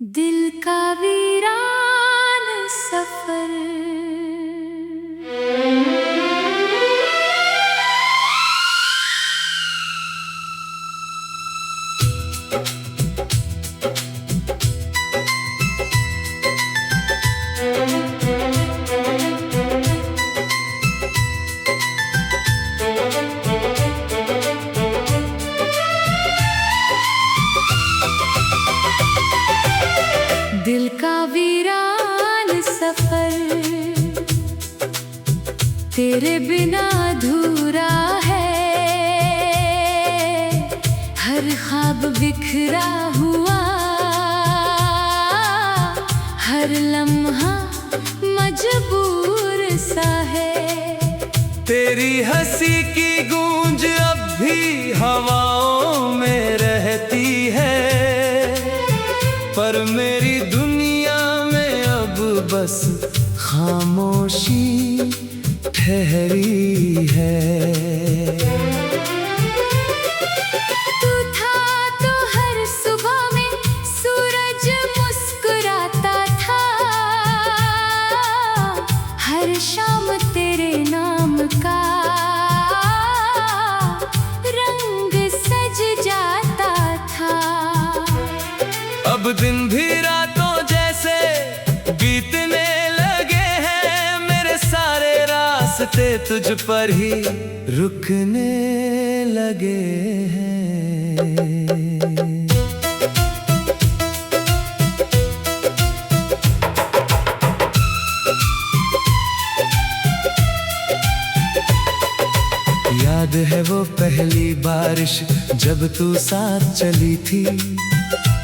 दिल का वीरान सफर। दिल का वीरान सफर तेरे बिना अधूरा है। हर ख्वाब बिखरा हुआ, हर लम्हा मजबूर सा है। तेरी हंसी की गूंज अब भी हवाओं में रहती है, पर मेरी दुनिया में अब बस खामोशी ठहरी है। तू था तो हर सुबह में सूरज मुस्कुराता था, हर शाम तेरे नाम का रंग सज जाता था। अब दिन भी रातों जैसे बीतने लगे हैं, मेरे सारे रास्ते तुझ पर ही रुकने लगे हैं। याद है वो पहली बारिश जब तू साथ चली थी,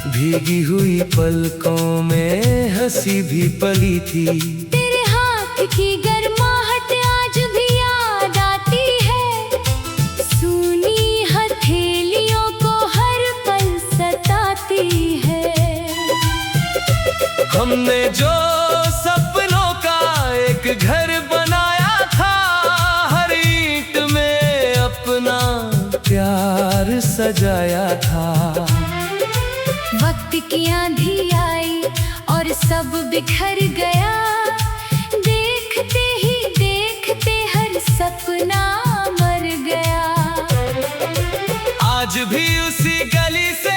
भीगी हुई पलकों में हंसी भी पली थी। तेरे हाथ की गर्माहट आज भी याद आती है, सूनी हथेलियों को हर पल सताती है। हमने जो सपनों का एक घर बनाया था, हर ईंट में अपना प्यार सजाया था। वक्त की आंधी आई और सब बिखर गया, देखते ही देखते हर सपना मर गया। आज भी उसी गली से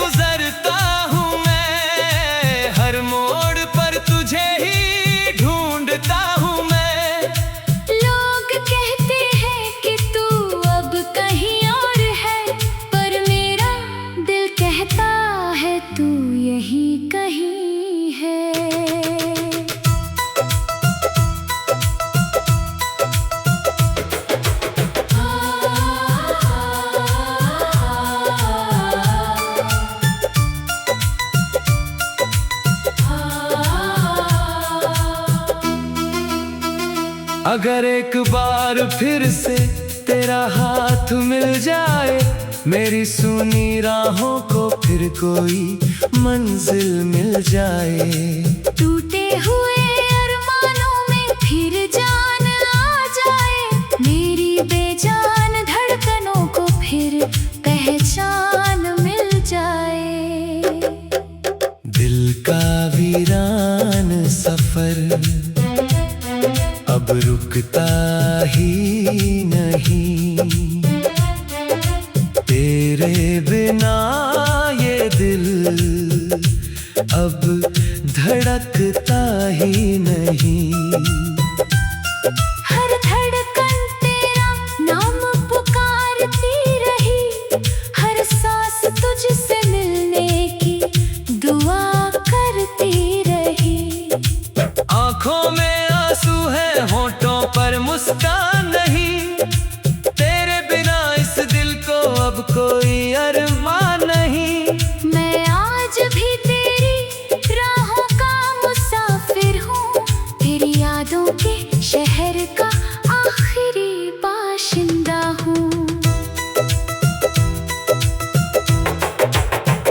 गुजरता हूँ मैं, हर मोड़ पर तुझे ही ढूंढता हूँ मैं। लोग कहते हैं कि तू अब कहीं और है, पर मेरा दिल कहता है तू यहीं कहीं है। अगर एक बार फिर से तेरा हाथ मिल जाए, मेरी सुनी राहों को फिर कोई मंजिल मिल जाए। टूटे हुए अरमानों में फिर जान आ जाए, मेरी बेजान धड़कनों को फिर पहचान मिल जाए। दिल का वीरान सफर अब रुकता ही नहीं, तेरे बिना ये दिल अब धड़कता ही नहीं। हर धड़कन तेरा नाम पुकारती रही, हर सांस तुझसे मिलने की दुआ करती रही। आँखों में आंसू है, होठों पर मुस्कान नहीं, तेरे बिना इस दिल को अब कोई अरमान नहीं। मैं आज भी तेरी राहों का मुसाफिर हूँ, तेरी यादों के शहर का आखिरी बाशिंदा हूँ।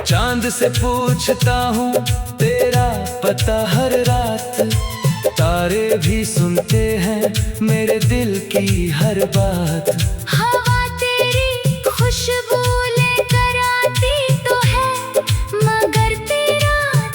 चांद से पूछता हूँ तेरा पता हर रात, तारे भी सुनते हैं मेरे दिल की हर बात। हवा तेरी खुशबू लेकर आती तो है, मगर तेरा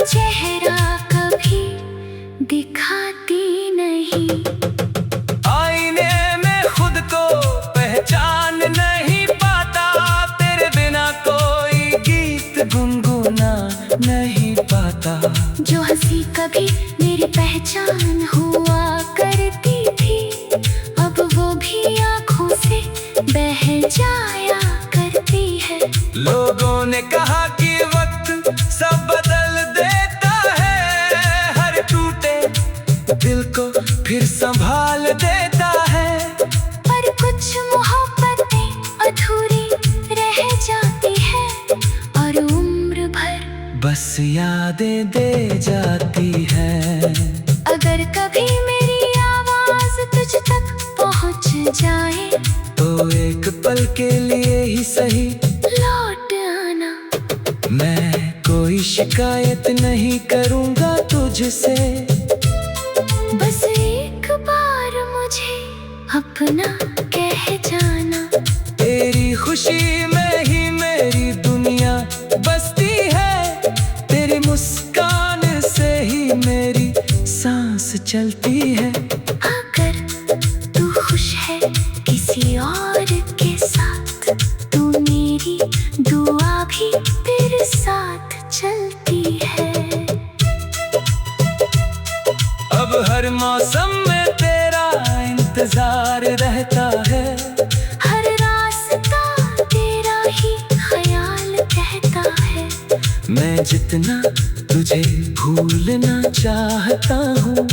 यादें दे जाती है। अगर कभी मेरी आवाज तुझ तक पहुंच जाए तो एक पल के लिए ही सही लौट आना। मैं कोई शिकायत नहीं करूंगा तुझसे, बस एक बार मुझे अपना कह जाना। तेरी खुशी में ही मेरी दुनिया बसती है, तेरी मुस्कान से ही मेरी सांस चलती है। अगर तू खुश है किसी और के साथ, तू मेरी दुआ भी तेरे साथ चलती है। अब हर मौसम में तेरा इंतजार रहता है, हर रास्ता तेरा ही ख्याल कहता है। मैं जितना तुझे भूलना चाहता हूँ,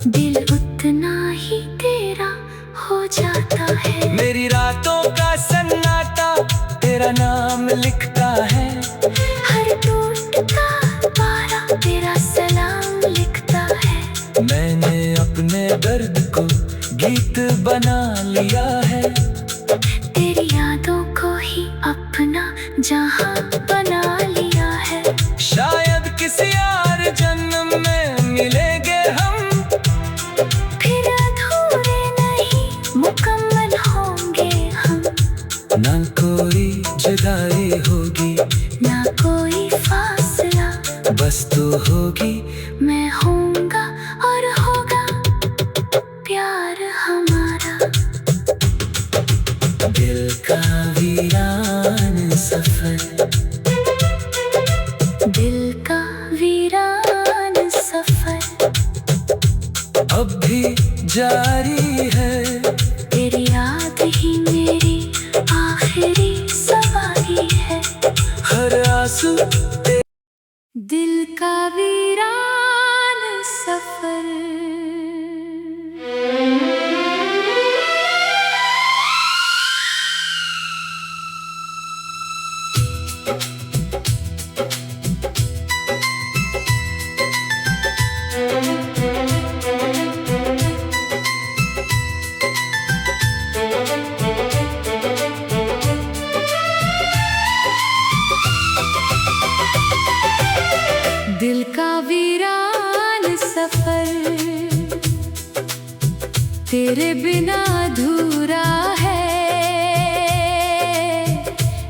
दिल उतना ही तेरा हो जाता है। मेरी रातों का सन्नाटा तेरा नाम लिखता है, हर टूटता तारा तेरा सलाम लिखता है। मैंने अपने दर्द को गीत बना लिया है, तेरी यादों को ही अपना जहां बना लिया है। शायद किसी और जन्म में मिलेंगे हम, फिर अधूरे नहीं मुकम्मल होंगे हम। ना कोई जुदाई होगी, ना कोई फासला, बस तू होगी मैं होऊंगा और होगा प्यार हमारा। दिल का वीरान सफर, दिल का वीरान सफर अब भी जारी है। तेरी याद ही मेरी आखिरी सवारी है। हर आंसू दिल का वीरान सफर। दिल का वीरान सफर तेरे बिना अधूरा है।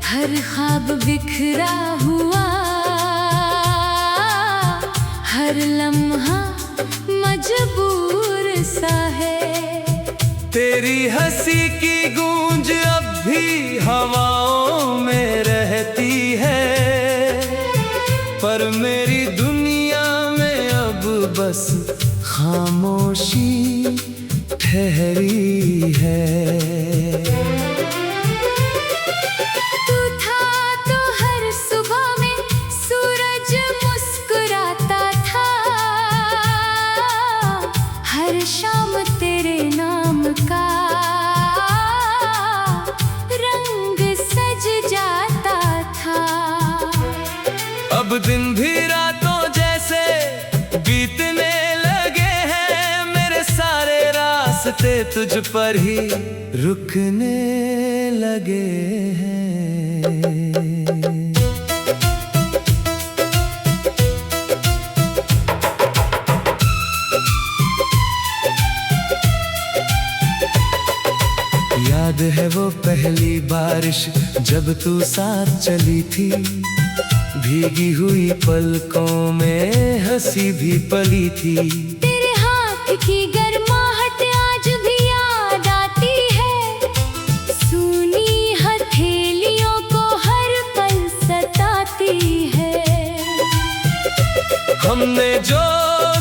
हर ख्वाब बिखरा हुआ, हर लम्हा मजबूर सा है। तेरी हंसी की गूंज अब भी हवाओं में रहती है, पर मेरी दुनिया में अब बस खामोशी ठहरी है। तू था तो हर सुबह में सूरज मुस्कुराता था, हर शाम तेरे नाम का रंग सज जाता था। अब दिन भी रातों जैसे बीतने लगे हैं, मेरे सारे रास्ते तुझ पर ही रुकने लगे हैं। याद है वो पहली बारिश जब तू साथ चली थी, भीगी हुई पलकों में हंसी भी पली थी। तेरे हाथ की गर्माहट आज भी याद आती है, सूनी हथेलियों को हर पल सताती है। हमने जो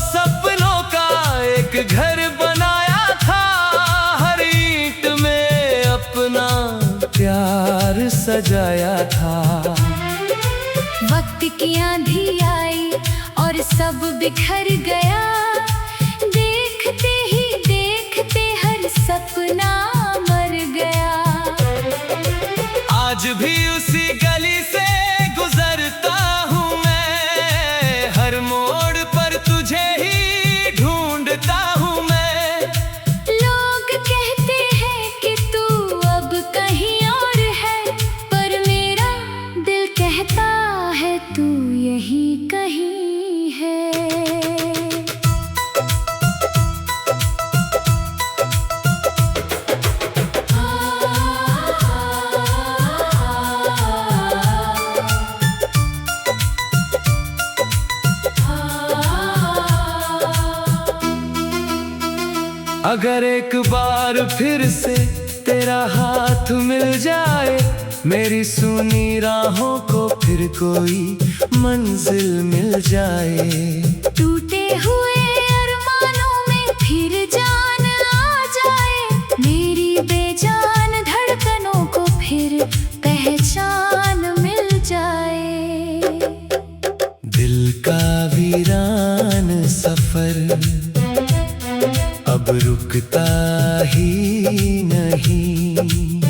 सपनों का एक घर बनाया था, हर ईंट में अपना प्यार सजाया था। वक्त की आंधी आई और सब बिखर गया, देखते ही देखते हर सपना मर गया। आज भी उसी गली से गुजरता हूँ मैं, अगर एक बार फिर से तेरा हाथ मिल जाए, मेरी सूनी राहों को फिर कोई मंजिल मिल जाए। टूटे हुए अरमानों में फिर जान आ जाए, मेरी बेजान धड़कनों को फिर पहचान मिल जाए। दिल का वीरान सफर अब रुकता ही नहीं,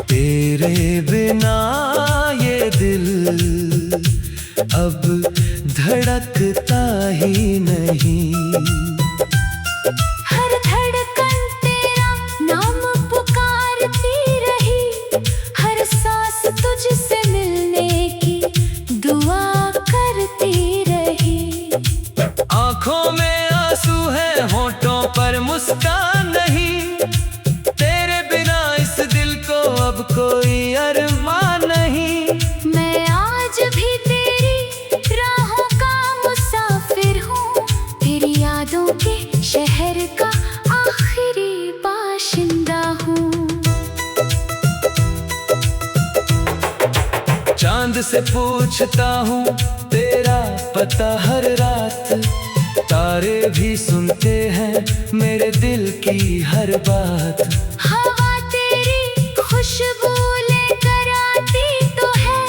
तेरे बिना ये दिल अब धड़कता ही नहीं। हर धड़कन तेरा नाम पुकारती रही, हर सांस तुझसे मिलने की दुआ करती रही। आँखों में आंसू है, होठों पर मुस्कान नहीं, तेरे बिना इस दिल को अब कोई अरमान नहीं। मैं आज भी तेरी राहों का मुसाफिर हूँ, तेरी यादों के शहर का आखिरी बाशिंदा हूँ। चांद से पूछता हूँ तेरा पता हर रात, तारे भी सुनते हैं मेरे दिल की हर बात। हवा तेरी खुशबू लेकर आती तो है,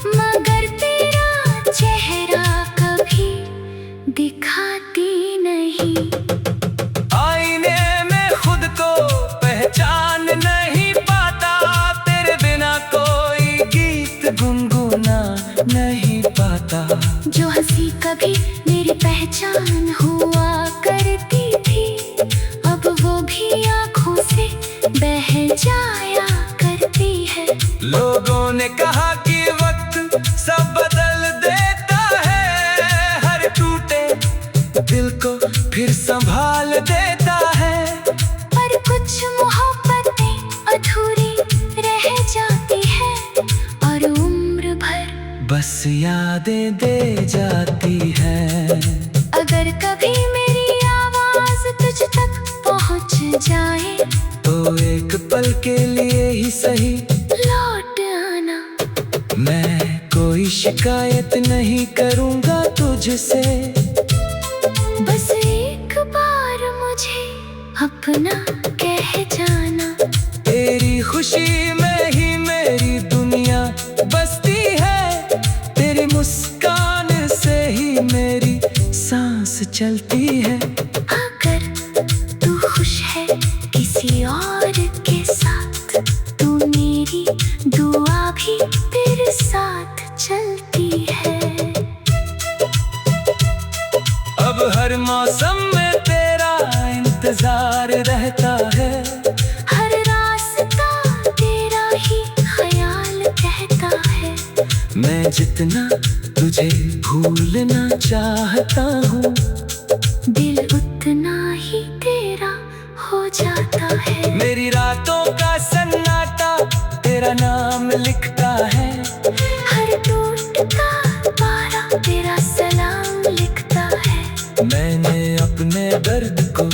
मगर तेरा चेहरा कभी दिखाती नहीं। आईने में खुद को पहचान नहीं पाता, तेरे बिना कोई गीत गुनगुना नहीं पाता। जो हंसी कभी मेरी पहचान हुआ करती थी, अब वो भी आँखों से बह जाया करती है। लोगों ने कहा कि वक्त सब बदल देता है, हर टूटे दिल को फिर संभाल देता है। पर कुछ मोहब्बतें अधूरी रह जाती है, और उम्र भर बस यादें दे जाती है। अगर कभी मेरी आवाज तुझ तक पहुंच जाए, तो एक पल के लिए ही सही लौट आना। मैं कोई शिकायत नहीं करूँगा तुझसे, बस एक बार मुझे अपना कह जाना। तेरी खुशी में ही मेरी दुनिया बसती है, तेरी मुस्कान से ही मेरी सांस चलती है। अगर तू खुश है किसी और के साथ, तो मेरी दुआ भी तेरे साथ चलती है। अब हर मौसम में तेरा इंतजार रहता है, हर रास्ता तेरा ही ख्याल कहता है। मैं जितना तुझे भूलना चाहता हूँ, दिल उतना ही तेरा हो जाता है। मेरी रातों का सन्नाटा तेरा नाम लिखता है, हर टूटता तारा तेरा सलाम लिखता है। मैंने अपने दर्द को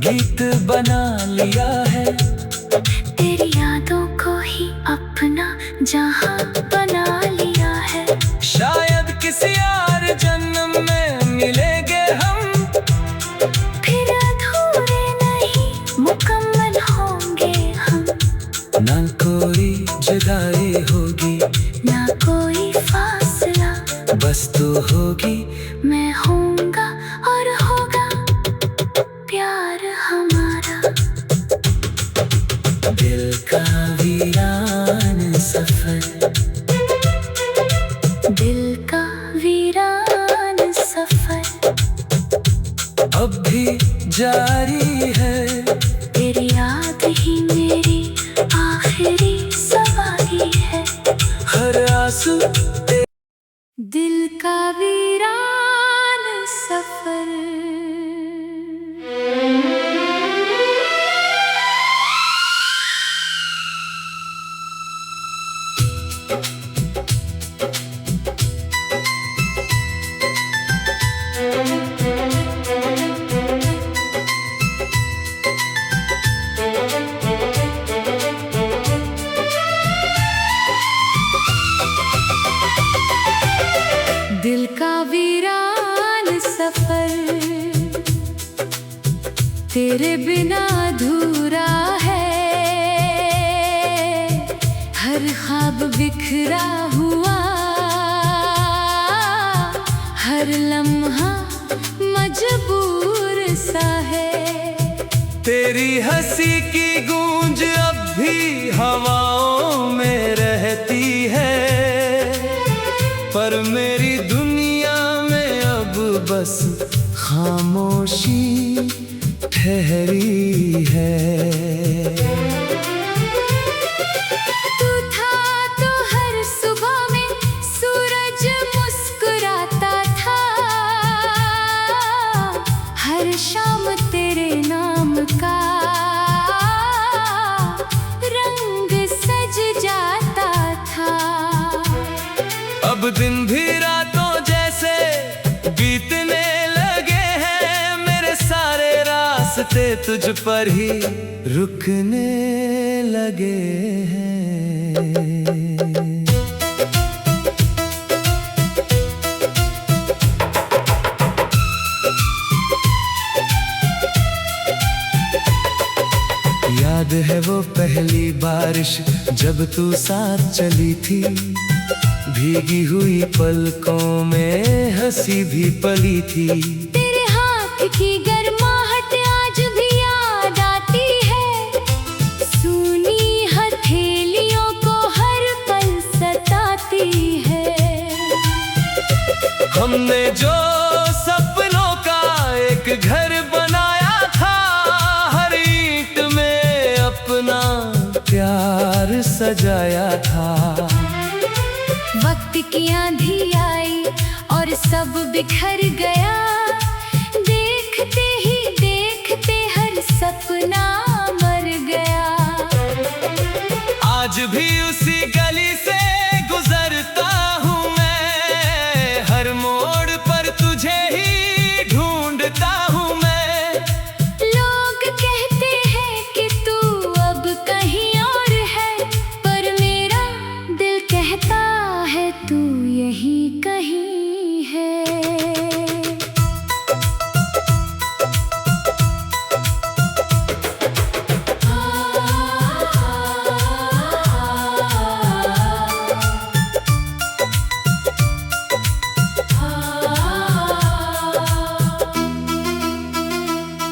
गीत बना लिया है, तेरी यादों को ही अपना जहां बना लिया है। शायद किसी और जन्म में मिलेंगे हम, फिर अधूरे नहीं मुकम्मल होंगे हम। ना कोई जुदाई होगी, ना कोई फासला, बस तू होगी मैं होऊंगा और होगा प्यार हमारा। दिल का वीरान सफर, दिल का वीरान सफर अब भी जारी है, तेरी याद ही मेरी आखिरी सवारी है। हर आंसू दिल का वीरान सफर। दिल का वीरान सफर तेरे बिना अधूरा है। हर ख्वाब बिखरा हुआ, हर लम्हा मजबूर सा है। तेरी हंसी की गूंज अब भी हवाओं में रहती है, पर मेरी दुनिया में अब बस खामोशी ठहरी है। तू था तो हर सुबह में सूरज मुस्कुराता था, हर शाम तेरे नाम का रंग सज जाता था। अब दिन भी रातों जैसे बीतने लगे हैं, मेरे सारे रास्ते तुझ पर ही रुकने लगे हैं। याद है वो पहली बारिश जब तू साथ चली थी, भीगी हुई पलकों में हंसी भी पली थी। तेरे हाथ की गर्माहट आज भी याद आती है, सूनी हथेलियों को हर पल सताती है। हमने जो सपनों का एक घर बनाया था, हर ईंट में अपना प्यार सजाया था। वक्त की आंधी आई और सब बिखर गया, देखते ही देखते हर सपना मर गया। आज भी उसी गली से गुजरता हूँ मैं, हर मोड़ पर तुझे ही ढूंढता हूँ मैं। लोग कहते हैं कि तू अब कहीं और है, पर मेरा दिल कहता है तू यहीं कहीं है।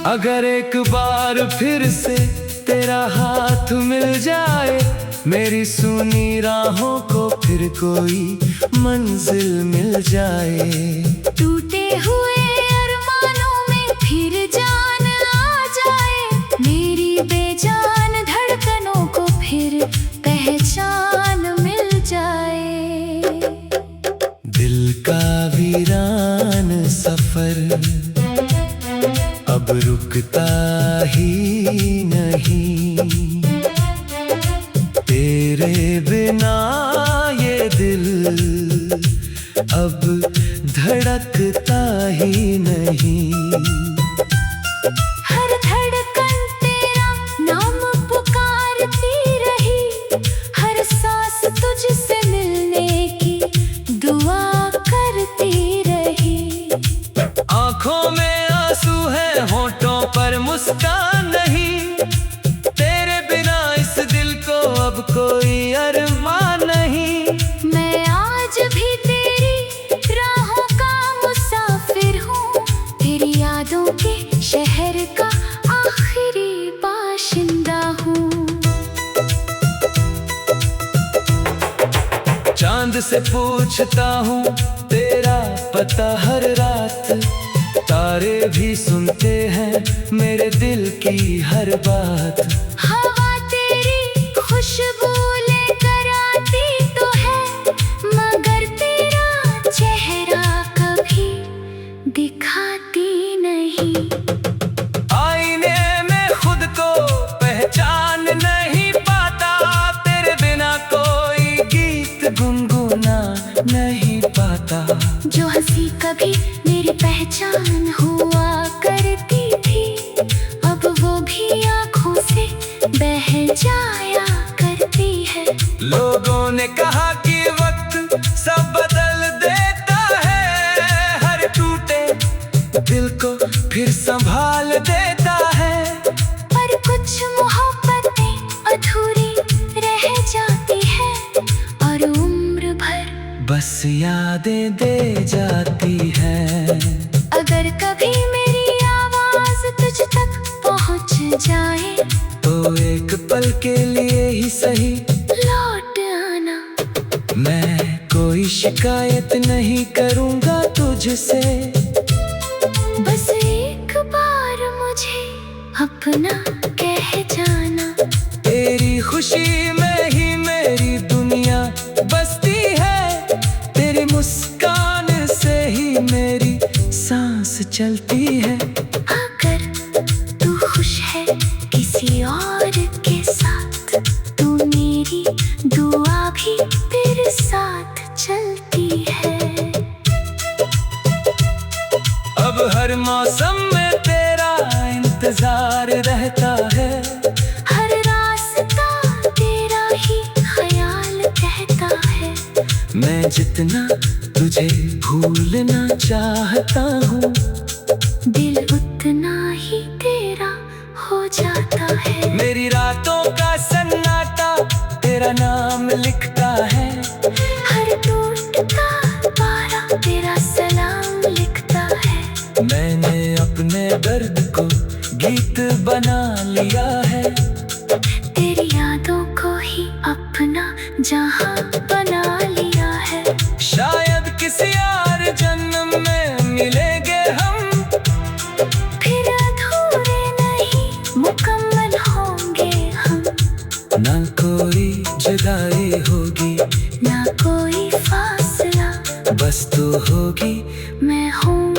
अगर एक बार फिर से तेरा हाथ मिल जाए, मेरी सूनी राहों को फिर कोई मंजिल मिल जाए। टूटे हुए अरमानों में फिर जान आ जाए, मेरी बेजान धड़कनों को फिर पहचान मिल जाए। दिल का वीरान सफर अब रुकता ही नहीं, तेरे बिना ये दिल अब धड़कता ही नहीं। हर धड़कन तेरा नाम पुकारती रही, हर सांस तुझसे मिलने की दुआ करती रही। आँखों में आंसू है, होठों पर मुस्कान नहीं, तेरे बिना इस दिल को अब कोई अरमान नहीं। मैं आज भी तेरी राहों का मुसाफिर हूँ, तेरी यादों के शहर का आखिरी बाशिंदा हूँ। चांद से पूछता हूँ तेरा पता हर रात, तारे भी सुनते हैं मेरे दिल की हर बात। हवा तेरी खुशबू लेकर आती तो है, मगर तेरा चेहरा कभी दिखाती नहीं। आईने में खुद को पहचान नहीं पाता, तेरे बिना कोई गीत गुनगुना नहीं पाता। जो हंसी कभी मेरी पहचान हुआ करती थी, अब वो भी आँखों से बह जाया करती है। लोगों ने कहा कि वक्त सब बदल देता है, मुझसे। बस एक बार मुझे अपना कह जाना। तेरी खुशी में ही मेरी दुनिया बसती है, तेरी मुस्कान से ही मेरी सांस चलती है। अगर तू खुश है किसी और के साथ, तू मेरी दुआ भी तेरे साथ चलती है। अब हर मौसम में तेरा इंतजार रहता है, हर रास्ता तेरा ही ख्याल कहता है। मैं जितना तुझे भूलना चाहता हूँ, दिल उतना ही तेरा हो जाता है। मेरी रातों का सन्नाटा तेरा नाम लिखता है, हर टूटता तारा तेरा सलाम लिखता है। मैंने अपने दर्द को गीत बना लिया है, तेरी यादों को ही अपना जहां बना लिया है। शायद किसी और जन्म में मिलेंगे हम, फिर अधूरे नहीं मुकम्मल होंगे हम। ना कोई जुदाई होगी, ना कोई फासला, बस तू होगी, मैं हूँ